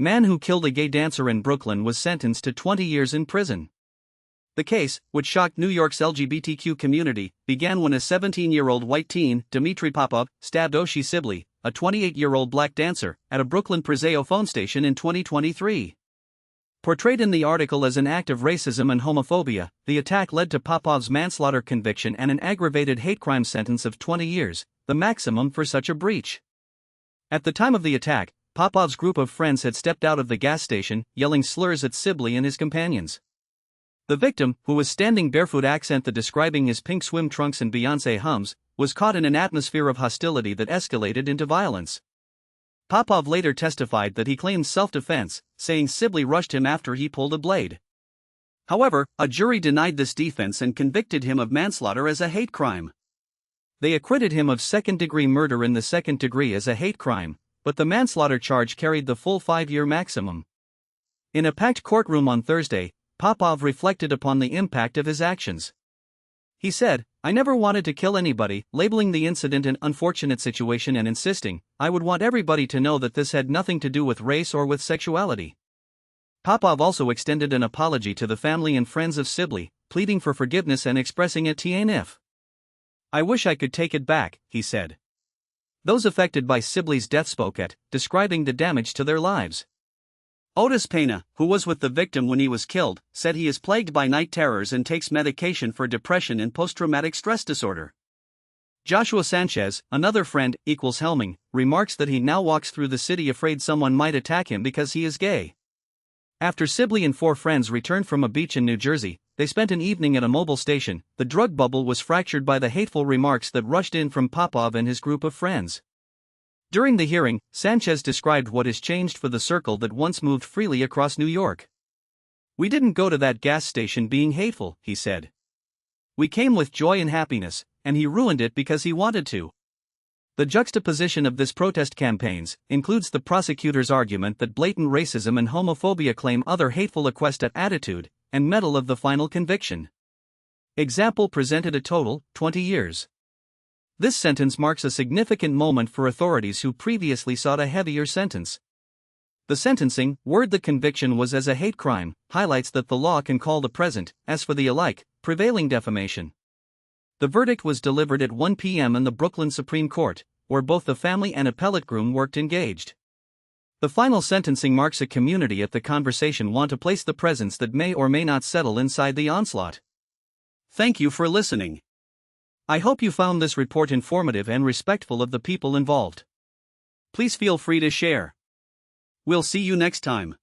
Man who killed a gay dancer in Brooklyn was sentenced to 20 years in prison. The case, which shocked New York's LGBTQ community, began when a 17-year-old white teen, Dmitry Popov, stabbed Oshie Sibley, a 28-year-old black dancer, at a Brooklyn Preseo phone station in 2023. Portrayed in the article as an act of racism and homophobia, the attack led to Popov's manslaughter conviction and an aggravated hate crime sentence of 20 years, the maximum for such a breach. At the time of the attack, Popov's group of friends had stepped out of the gas station, yelling slurs at Sibley and his companions. The victim, who was standing barefoot describing his pink swim trunks and Beyoncé hums, was caught in an atmosphere of hostility that escalated into violence. Popov later testified that he claimed self-defense, saying Sibley rushed him after he pulled a blade. However, a jury denied this defense and convicted him of manslaughter as a hate crime. They acquitted him of second-degree murder in the second degree as a hate crime, but the manslaughter charge carried the full 5-year maximum. In a packed courtroom on Thursday, Popov reflected upon the impact of his actions. He said, "I never wanted to kill anybody," labeling the incident an unfortunate situation and insisting, "I would want everybody to know that this had nothing to do with race or with sexuality." Popov also extended an apology to the family and friends of Sibley, pleading for forgiveness and expressing a TNF. "I wish I could take it back," he said. Those affected by Sibley's death spoke at, describing the damage to their lives. Otis Pena, who was with the victim when he was killed, said he is plagued by night terrors and takes medication for depression and post-traumatic stress disorder. Joshua Sanchez, another friend, Helming, remarks that he now walks through the city afraid someone might attack him because he is gay. After Sibley and 4 friends returned from a beach in New Jersey, they spent an evening at a mobile station. The drug bubble was fractured by the hateful remarks that rushed in from Popov and his group of friends. During the hearing, Sanchez described what has changed for the circle that once moved freely across New York. "We didn't go to that gas station being hateful," he said. "We came with joy and happiness, and he ruined it because he wanted to." The juxtaposition of this protest campaigns includes the prosecutor's argument that blatant racism and homophobia claim other hateful equestat attitude, and metal of the final conviction. Example presented a total, 20 years. This sentence marks a significant moment for authorities who previously sought a heavier sentence. The sentencing, word the conviction was as a hate crime, highlights that the law can call the present, as for the alike, prevailing defamation. The verdict was delivered at 1 p.m. in the Brooklyn Supreme Court, where both the family and appellate groom worked engaged. The final sentencing marks a community at the conversation want to place the presence that may or may not settle inside the onslaught. Thank you for listening. I hope you found this report informative and respectful of the people involved. Please feel free to share. We'll see you next time.